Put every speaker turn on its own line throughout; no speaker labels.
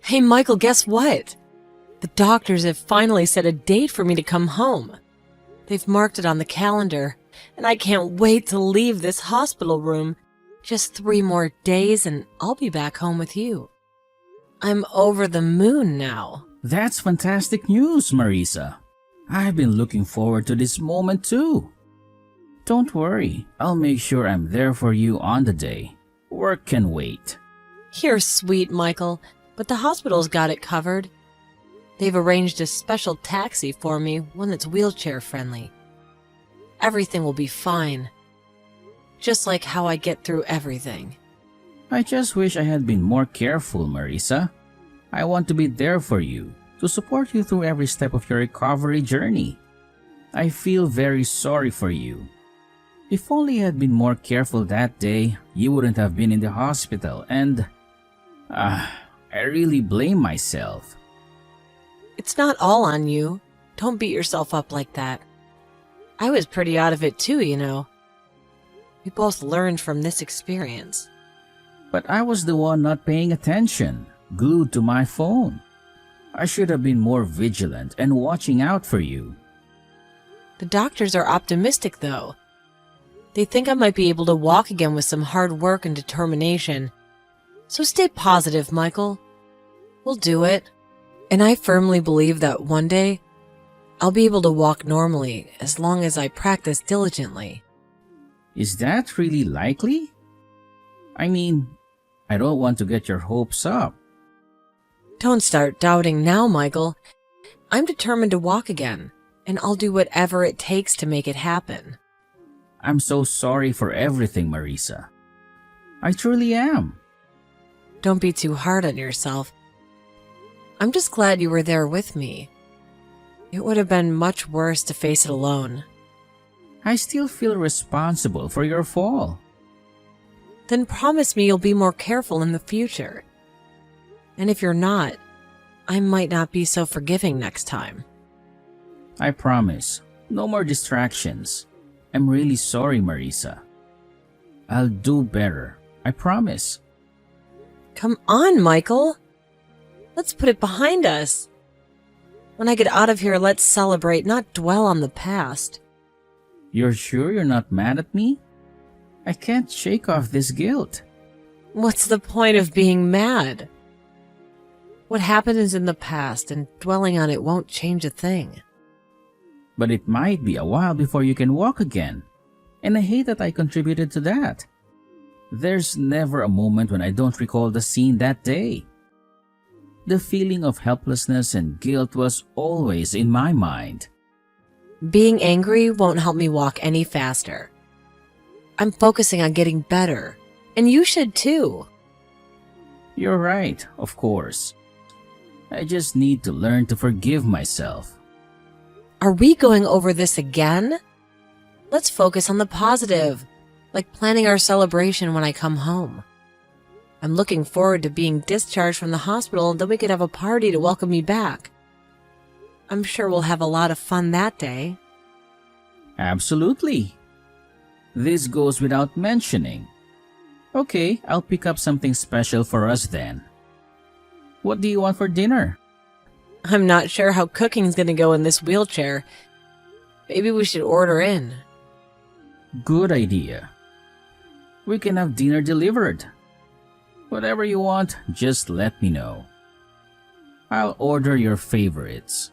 Hey, Michael, guess what? The doctors have finally set a date for me to come home. They've marked it on the calendar, and I can't wait to leave this hospital room. Just 3 more days and I'll be back home with you. I'm over the moon now.
That's fantastic news, Marisa. I've been looking forward to this moment too. Don't worry, I'll make sure I'm there for you on the day. Work can wait.
You're sweet, Michael, but the hospital's got it covered. They've arranged a special taxi for me, one that's wheelchair friendly. Everything will be fine. Just like how I get through everything.
I just wish I had been more careful, Marisa. I want to be there for you, to support you through every step of your recovery journey. I feel very sorry for you. If only I had been more careful that day, you wouldn't have been in the hospital and… I really blame myself.
It's not all on you. Don't beat yourself up like that. I was pretty out of it too, you know. We both learned from this experience.
But I was the one not paying attention, glued to my phone. I should have been more vigilant and watching out for you.
The doctors are optimistic, though. They think I might be able to walk again with some hard work and determination. So stay positive, Michael. We'll do it. And I firmly believe that one day, I'll be able to walk normally as long as I practice diligently.
Is that really likely? I mean, I don't want to get your hopes up.
Don't start doubting now, Michael. I'm determined to walk again, and I'll do whatever it takes to make it happen.
I'm so sorry for everything, Marisa. I truly am.
Don't be too hard on yourself. I'm just glad you were there with me. It would have been much worse to face it alone.
I still feel responsible for your fall.
Then promise me you'll be more careful in the future. And if you're not, I might not be so forgiving next time.
I promise. No more distractions. I'm really sorry, Marisa. I'll do better. I promise.
Come on, Michael. Let's put it behind us. When I get out of here, let's celebrate, not dwell on the past.
You're sure you're not mad at me? I can't shake off this guilt.
What's the point of being mad? What happened is in the past, and dwelling on it won't change a thing.
But it might be a while before you can walk again. And I hate that I contributed to that. There's never a moment when I don't recall the scene that day. The feeling of helplessness and guilt was always in my mind.
Being angry won't help me walk any faster. I'm focusing on getting better, and you should too.
You're right, of course. I just need to learn to forgive myself.
Are we going over this again? Let's focus on the positive, like planning our celebration when I come home. I'm looking forward to being discharged from the hospital, and then we could have a party to welcome me back. I'm sure we'll have a lot of fun that day.
Absolutely. This goes without mentioning. Okay, I'll pick up something special for us then. What do you want for dinner?
I'm not sure how cooking's gonna go in this wheelchair. Maybe we should order in.
Good idea. We can have dinner delivered. Whatever you want, just let me know. I'll order your favorites.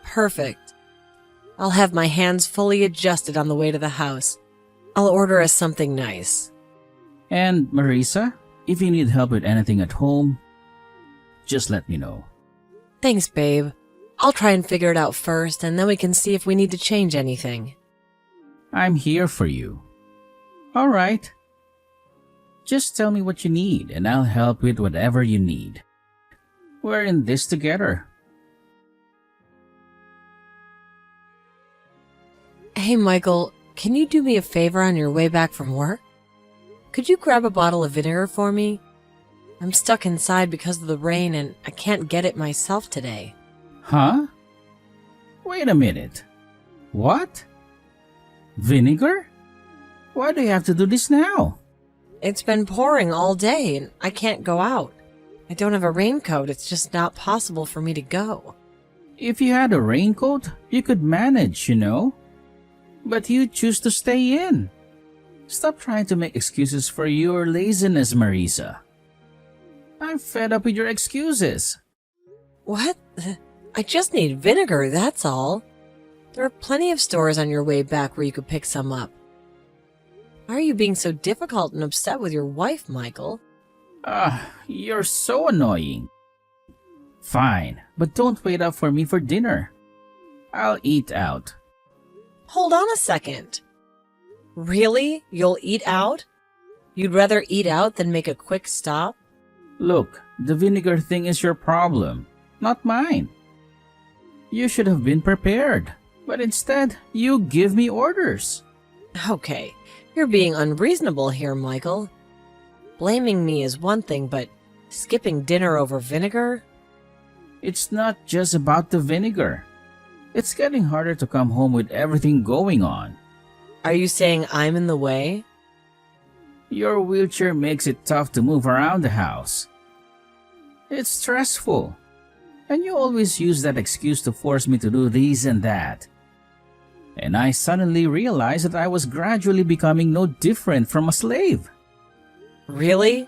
Perfect. I'll have my hands fully adjusted on the way to the house. I'll order us something nice.
And Marisa, if you need help with anything at home, just let me know.
Thanks, babe. I'll try and figure it out first, and then we can see if we need to change anything.
I'm here for you. All right. Just tell me what you need, and I'll help with whatever you need. We're in this together.
Hey, Michael, can you do me a favor on your way back from work? Could you grab a bottle of vinegar for me? I'm stuck inside because of the rain, and I can't get it myself today.
Huh? Wait a minute. What? Vinegar? Why do you have to do this now?
It's been pouring all day, and I can't go out. I don't have a raincoat. It's just not possible for me to go.
If you had a raincoat, you could manage, you know. But you choose to stay in. Stop trying to make excuses for your laziness, Marisa. I'm fed up with your excuses.
What? I just need vinegar, that's all. There are plenty of stores on your way back where you could pick some up. Why are you being so difficult and upset with your wife, Michael?
You're so annoying. Fine, but don't wait up for me for dinner. I'll eat out.
Hold on a second. Really? You'll eat out? You'd rather eat out than make a quick stop?
Look, the vinegar thing is your problem, not mine. You should have been prepared, but instead, you give me orders.
Okay, you're being unreasonable here, Michael. Blaming me is one thing, but skipping dinner over vinegar?
It's not just about the vinegar. It's getting harder to come home with everything going on.
Are you saying I'm in the way?
Your wheelchair makes it tough to move around the house. It's stressful. And you always use that excuse to force me to do this and that. And I suddenly realized that I was gradually becoming no different from a slave.
Really?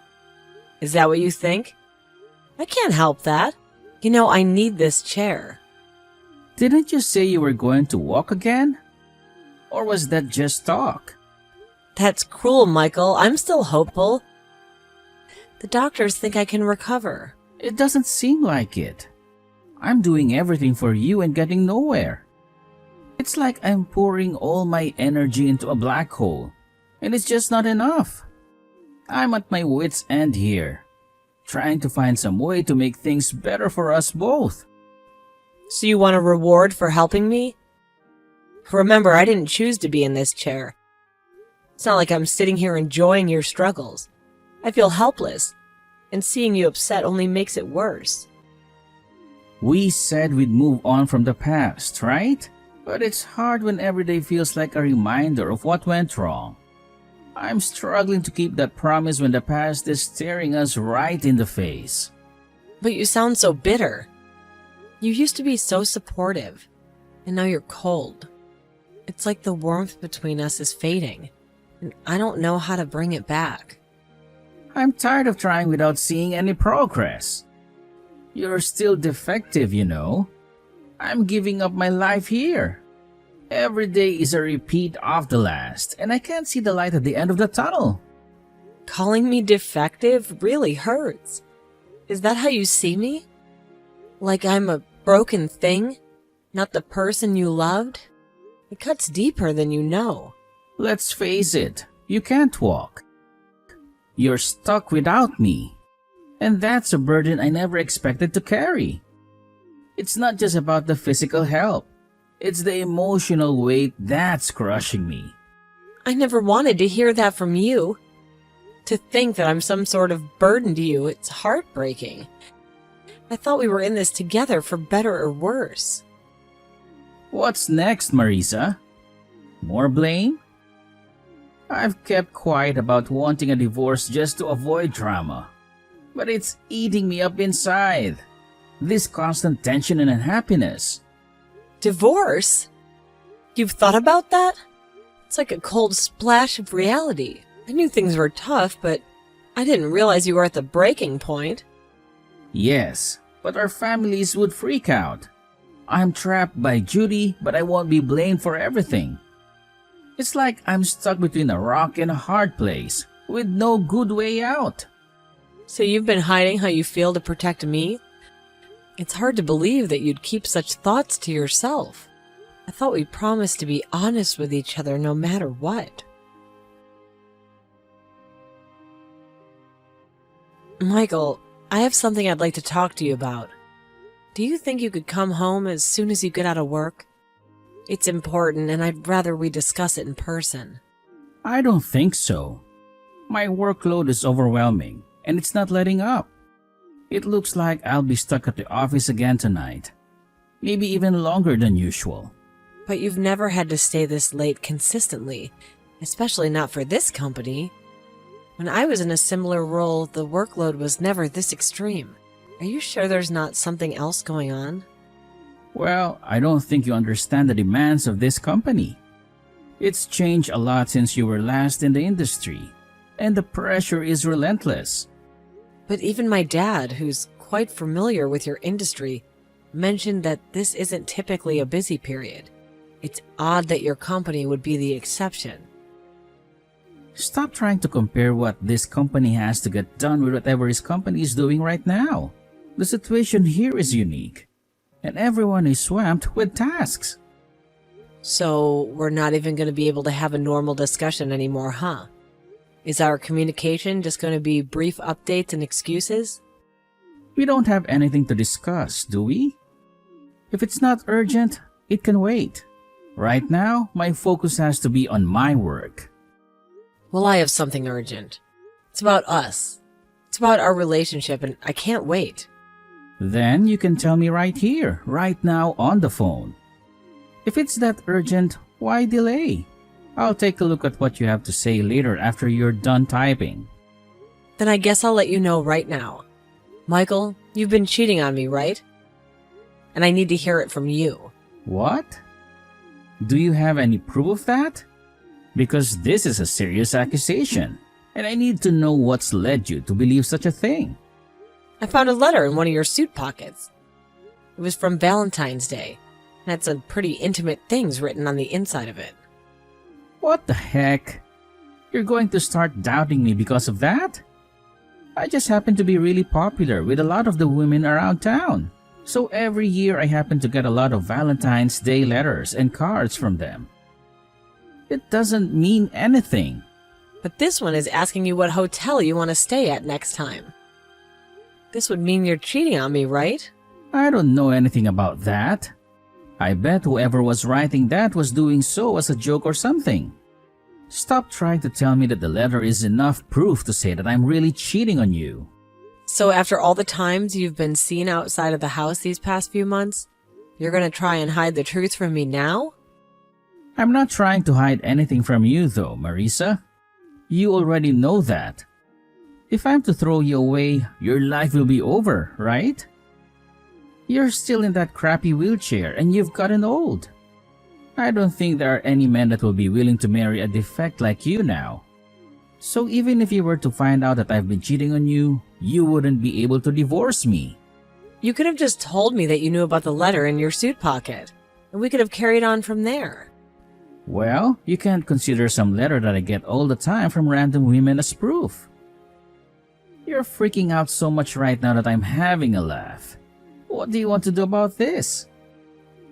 Is that what you think? I can't help that. You know, I need this chair.
Didn't you say you were going to walk again? Or was that just talk?
That's cruel, Michael. I'm still hopeful. The doctors think I can recover.
It doesn't seem like it. I'm doing everything for you and getting nowhere. It's like I'm pouring all my energy into a black hole, and it's just not enough. I'm at my wit's end here, trying to find some way to make things better for us both.
So you want a reward for helping me? Remember, I didn't choose to be in this chair. It's not like I'm sitting here enjoying your struggles. I feel helpless, and seeing you upset only makes it worse.
We said we'd move on from the past, right? But it's hard when every day feels like a reminder of what went wrong. I'm struggling to keep that promise when the past is staring us right in the face.
But you sound so bitter. You used to be so supportive, and now you're cold. It's like the warmth between us is fading, and I don't know how to bring it back.
I'm tired of trying without seeing any progress. You're still defective, you know. I'm giving up my life here. Every day is a repeat of the last, and I can't see the light at the end of the tunnel.
Calling me defective really hurts. Is that how you see me? Like I'm a broken thing? Not the person you loved? It cuts deeper than you know.
Let's face it, you can't walk. You're stuck without me. And that's a burden I never expected to carry. It's not just about the physical help. It's the emotional weight that's crushing me.
I never wanted to hear that from you. To think that I'm some sort of burden to you, it's heartbreaking. I thought we were in this together for better or worse.
What's next, Marisa? More blame? I've kept quiet about wanting a divorce just to avoid drama. But it's eating me up inside. This constant tension and unhappiness.
Divorce? You've thought about that? It's like a cold splash of reality. I knew things were tough, but I didn't realize you were at the breaking point.
Yes, but our families would freak out. I'm trapped by Judy, but I won't be blamed for everything. It's like I'm stuck between a rock and a hard place, with no good way out.
So you've been hiding how you feel to protect me? It's hard to believe that you'd keep such thoughts to yourself. I thought we promised to be honest with each other no matter what. Michael, I have something I'd like to talk to you about. Do you think you could come home as soon as you get out of work? It's important, and I'd rather we discuss it in person.
I don't think so. My workload is overwhelming, and it's not letting up. It looks like I'll be stuck at the office again tonight. Maybe even longer than usual.
But you've never had to stay this late consistently, especially not for this company. When I was in a similar role, the workload was never this extreme. Are you sure there's not something else going on?
Well, I don't think you understand the demands of this company. It's changed a lot since you were last in the industry, and the pressure is relentless.
But even my dad, who's quite familiar with your industry, mentioned that this isn't typically a busy period. It's odd that your company would be the exception.
Stop trying to compare what this company has to get done with whatever his company is doing right now. The situation here is unique, and everyone is swamped with tasks.
So we're not even going to be able to have a normal discussion anymore, huh? Is our communication just going to be brief updates and excuses?
We don't have anything to discuss, do we? If it's not urgent, it can wait. Right now, my focus has to be on my work.
Well, I have something urgent. It's about us. It's about our relationship, and I can't wait.
Then you can tell me right here, right now on the phone. If it's that urgent, why delay? I'll take a look at what you have to say later after you're done typing.
Then I guess I'll let you know right now. Michael, you've been cheating on me, right? And I need to hear it from you.
What? Do you have any proof of that? Because this is a serious accusation, and I need to know what's led you to believe such a thing.
I found a letter in one of your suit pockets. It was from Valentine's Day, and had some pretty intimate things written on the inside of it.
What the heck? You're going to start doubting me because of that? I just happen to be really popular with a lot of the women around town. So every year I happen to get a lot of Valentine's Day letters and cards from them. It doesn't mean anything.
But this one is asking you what hotel you want to stay at next time. This would mean you're cheating on me, right?
I don't know anything about that. I bet whoever was writing that was doing so as a joke or something. Stop trying to tell me that the letter is enough proof to say that I'm really cheating on you.
So after all the times you've been seen outside of the house these past few months, you're going to try and hide the truth from me now?
I'm not trying to hide anything from you though, Marisa. You already know that. If I'm to throw you away, your life will be over, right? You're still in that crappy wheelchair and you've gotten old. I don't think there are any men that will be willing to marry a defect like you now. So even if you were to find out that I've been cheating on you, you wouldn't be able to divorce me.
You could have just told me that you knew about the letter in your suit pocket, and we could have carried on from there.
Well, you can't consider some letter that I get all the time from random women as proof. You're freaking out so much right now that I'm having a laugh. What do you want to do about this?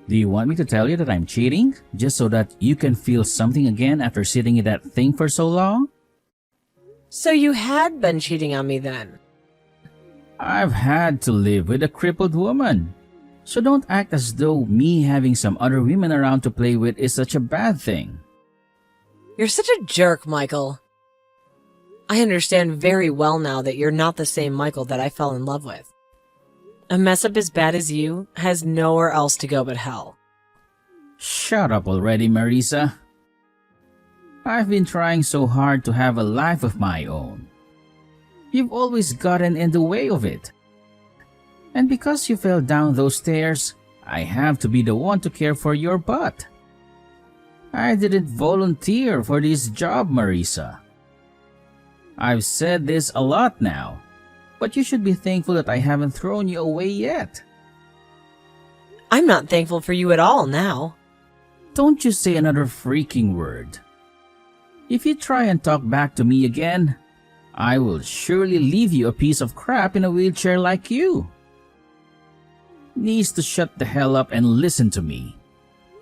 Do you want me to tell you that I'm cheating, just so that you can feel something again after sitting in that thing for so long?
So you had been cheating on me then?
I've had to live with a crippled woman. So don't act as though me having some other women around to play with is such a bad thing.
You're such a jerk, Michael. I understand very well now that you're not the same Michael that I fell in love with. A mess up as bad as you has nowhere else to go but hell.
Shut up already, Marisa. I've been trying so hard to have a life of my own. You've always gotten in the way of it. And because you fell down those stairs, I have to be the one to care for your butt. I didn't volunteer for this job, Marisa. I've said this a lot now, but you should be thankful that I haven't thrown you away yet.
I'm not thankful for you at all now.
Don't you say another freaking word. If you try and talk back to me again, I will surely leave you a piece of crap in a wheelchair like you. Needs to shut the hell up and listen to me.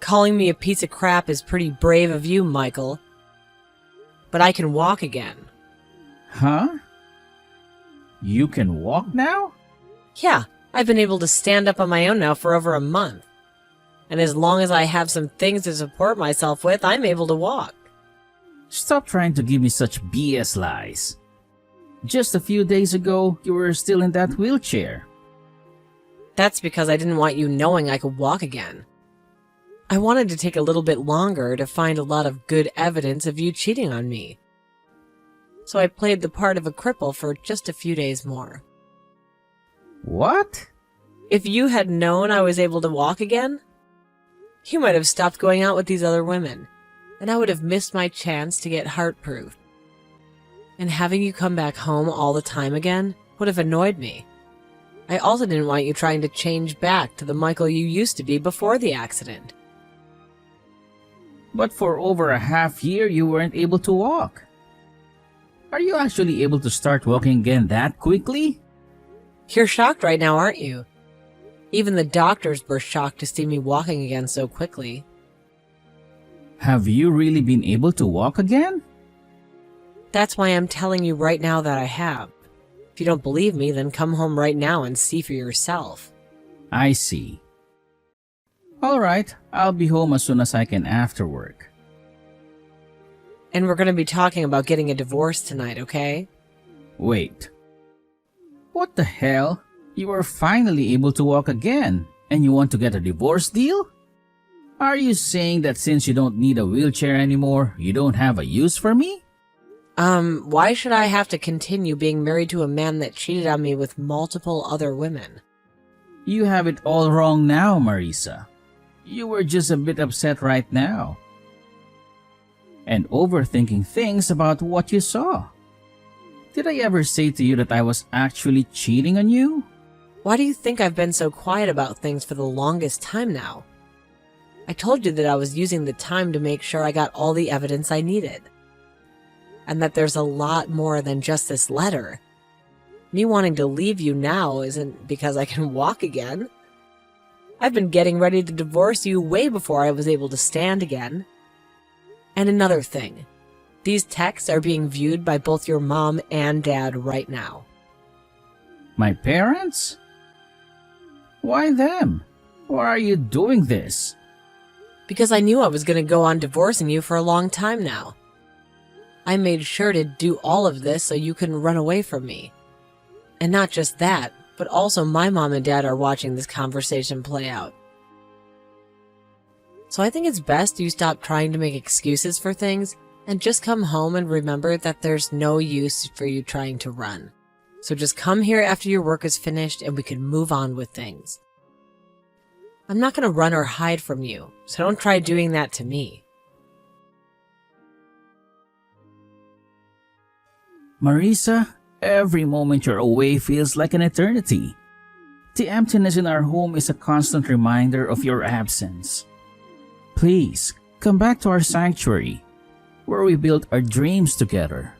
Calling me a piece of crap is pretty brave of you, Michael. But I can walk again.
Huh? You can walk now?
Yeah, I've been able to stand up on my own now for over a month. And as long as I have some things to support myself with, I'm able to walk.
Stop trying to give me such BS lies. Just a few days ago, you were still in that wheelchair.
That's because I didn't want you knowing I could walk again. I wanted to take a little bit longer to find a lot of good evidence of you cheating on me. so I played the part of a cripple for just a few days more.
What?
If you had known I was able to walk again, you might have stopped going out with these other women, and I would have missed my chance to get heart-proof. And having you come back home all the time again would have annoyed me. I also didn't want you trying to change back to the Michael you used to be before the accident.
But for over a half year, you weren't able to walk. Are you actually able to start walking again that quickly?
You're shocked right now, aren't you? Even the doctors were shocked to see me walking again so quickly.
Have you really been able to walk again?
That's why I'm telling you right now that I have. If you don't believe me, then come home right now and see for yourself.
I see. Alright, I'll be home as soon as I can after work.
And we're going to be talking about getting a divorce tonight, okay?
Wait. What the hell? You are finally able to walk again, and you want to get a divorce deal? Are you saying that since you don't need a wheelchair anymore, you don't have a use for me?
Why should I have to continue being married to a man that cheated on me with multiple other women?
You have it all wrong now, Marisa. You were just a bit upset right now. And overthinking things about what you saw. Did I ever say to you that I was actually cheating on you?
Why do you think I've been so quiet about things for the longest time now? I told you that I was using the time to make sure I got all the evidence I needed. And that there's a lot more than just this letter. Me wanting to leave you now isn't because I can walk again. I've been getting ready to divorce you way before I was able to stand again. And another thing, these texts are being viewed by both your mom and dad right now.
My parents? Why them? Why are you doing this?
Because I knew I was going to go on divorcing you for a long time now. I made sure to do all of this so you couldn't run away from me. And not just that, but also my mom and dad are watching this conversation play out. So I think it's best you stop trying to make excuses for things and just come home and remember that there's no use for you trying to run. So just come here after your work is finished and we can move on with things. I'm not going to run or hide from you, so don't try doing that to me.
Marisa, every moment you're away feels like an eternity. The emptiness in our home is a constant reminder of your absence. Please, come back to our sanctuary, where we built our dreams together.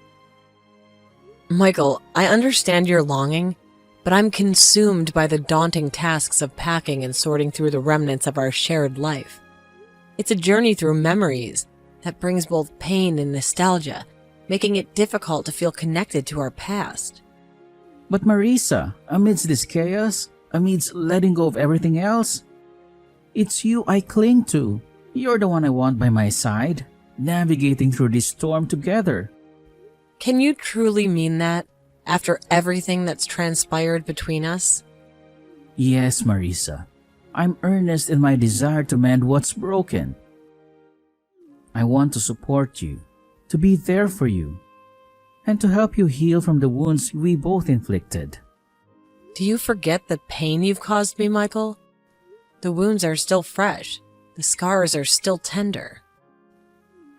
Michael, I understand your longing, but I'm consumed by the daunting tasks of packing and sorting through the remnants of our shared life. It's a journey through memories that brings both pain and nostalgia, making it difficult to feel connected to our past.
But Marisa, amidst this chaos, amidst letting go of everything else, it's you I cling to. You're the one I want by my side, navigating through this storm together.
Can you truly mean that, after everything that's transpired between us?
Yes, Marisa. I'm earnest in my desire to mend what's broken. I want to support you, to be there for you, and to help you heal from the wounds we both inflicted.
Do you forget the pain you've caused me, Michael? The wounds are still fresh. The scars are still tender.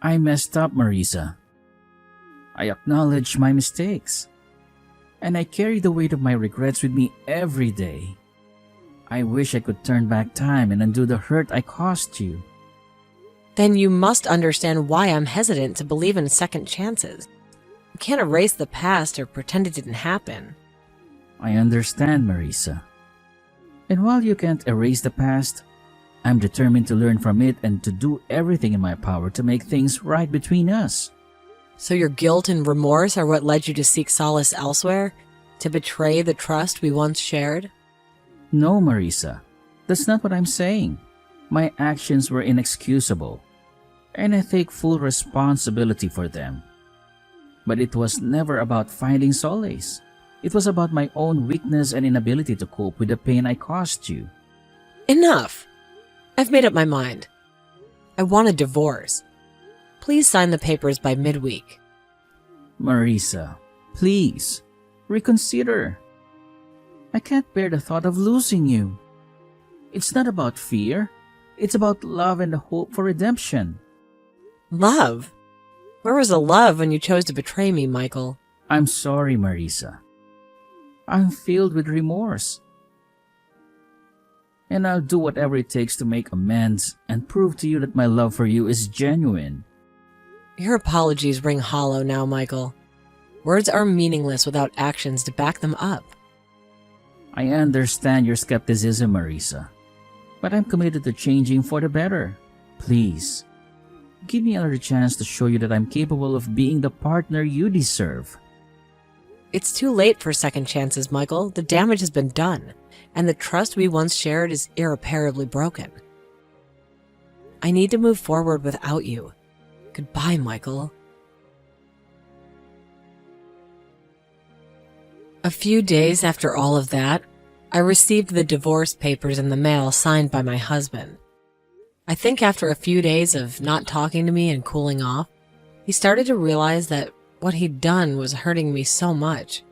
I messed up, Marisa. I acknowledge my mistakes, and I carry the weight of my regrets with me every day. I wish I could turn back time and undo the hurt I caused you.
Then you must understand why I'm hesitant to believe in second chances. You can't erase the past or pretend it didn't happen.
I understand, Marisa. And while you can't erase the past, I'm determined to learn from it and to do everything in my power to make things right between us.
So your guilt and remorse are what led you to seek solace elsewhere? To betray the trust we once shared?
No, Marisa. That's not what I'm saying. My actions were inexcusable, and I take full responsibility for them. But it was never about finding solace. It was about my own weakness and inability to cope with the pain I caused you.
Enough! I've made up my mind. I want a divorce. Please sign the papers by midweek.
Marisa, please, reconsider. I can't bear the thought of losing you. It's not about fear. It's about love and the hope for redemption.
Love? Where was the love when you chose to betray me, Michael?
I'm sorry, Marisa. I'm filled with remorse. And I'll do whatever it takes to make amends and prove to you that my love for you is genuine.
Your apologies ring hollow now, Michael. Words are meaningless without actions to back them up.
I understand your skepticism, Marisa, but I'm committed to changing for the better. Please, give me another chance to show you that I'm capable of being the partner you deserve.
It's too late for second chances, Michael. The damage has been done, and the trust we once shared is irreparably broken. I need to move forward without you. Goodbye, Michael. A few days after all of that, I received the divorce papers in the mail signed by my husband. I think after a few days of not talking to me and cooling off, he started to realize that what he'd done was hurting me so much.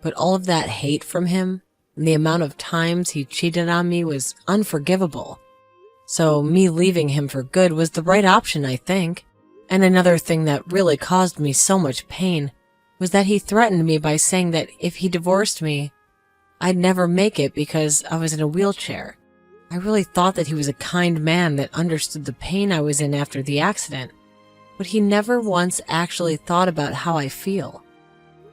But all of that hate from him and the amount of times he cheated on me was unforgivable. So me leaving him for good was the right option, I think. And another thing that really caused me so much pain was that he threatened me by saying that if he divorced me, I'd never make it because I was in a wheelchair. I really thought that he was a kind man that understood the pain I was in after the accident, but he never once actually thought about how I feel.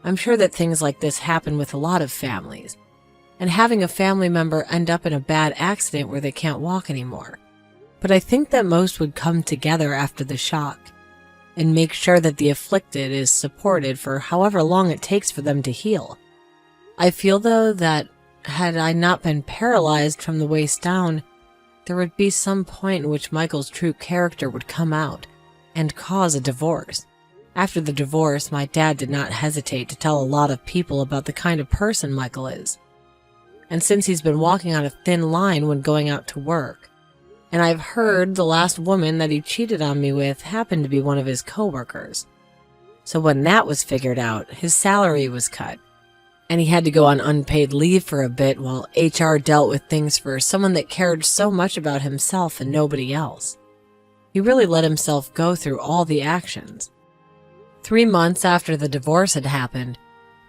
I'm sure that things like this happen with a lot of families, and having a family member end up in a bad accident where they can't walk anymore. But I think that most would come together after the shock and make sure that the afflicted is supported for however long it takes for them to heal. I feel, though, that had I not been paralyzed from the waist down, there would be some point in which Michael's true character would come out and cause a divorce. After the divorce, my dad did not hesitate to tell a lot of people about the kind of person Michael is. And since he's been walking on a thin line when going out to work, and I've heard the last woman that he cheated on me with happened to be one of his coworkers. So when that was figured out, his salary was cut, and he had to go on unpaid leave for a bit while HR dealt with things for someone that cared so much about himself and nobody else. He really let himself go through all the actions. 3 months after the divorce had happened,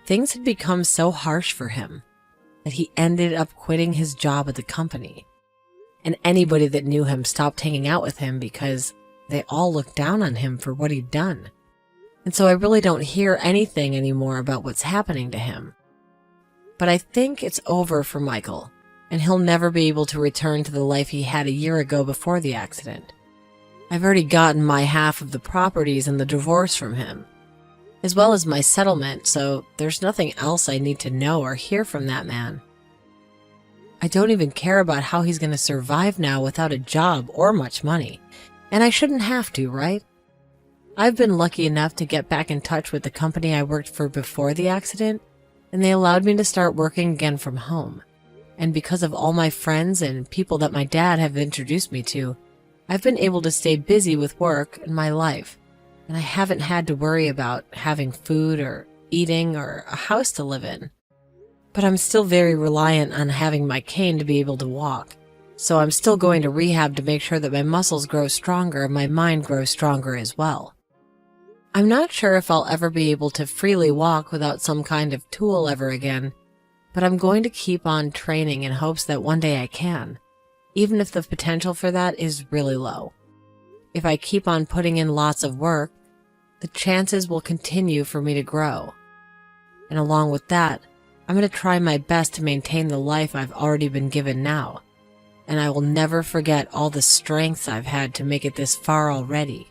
things had become so harsh for him that he ended up quitting his job at the company. And anybody that knew him stopped hanging out with him because they all looked down on him for what he'd done. And so I really don't hear anything anymore about what's happening to him. But I think it's over for Michael, and he'll never be able to return to the life he had a year ago before the accident. I've already gotten my half of the properties and the divorce from him, as well as my settlement, so there's nothing else I need to know or hear from that man. I don't even care about how he's going to survive now without a job or much money, and I shouldn't have to, right? I've been lucky enough to get back in touch with the company I worked for before the accident, and they allowed me to start working again from home. And because of all my friends and people that my dad have introduced me to, I've been able to stay busy with work and my life, and I haven't had to worry about having food or eating or a house to live in. But I'm still very reliant on having my cane to be able to walk, so I'm still going to rehab to make sure that my muscles grow stronger and my mind grows stronger as well. I'm not sure if I'll ever be able to freely walk without some kind of tool ever again, but I'm going to keep on training in hopes that one day I can, even if the potential for that is really low. If I keep on putting in lots of work, the chances will continue for me to grow. And along with that, I'm going to try my best to maintain the life I've already been given now, and I will never forget all the strengths I've had to make it this far already.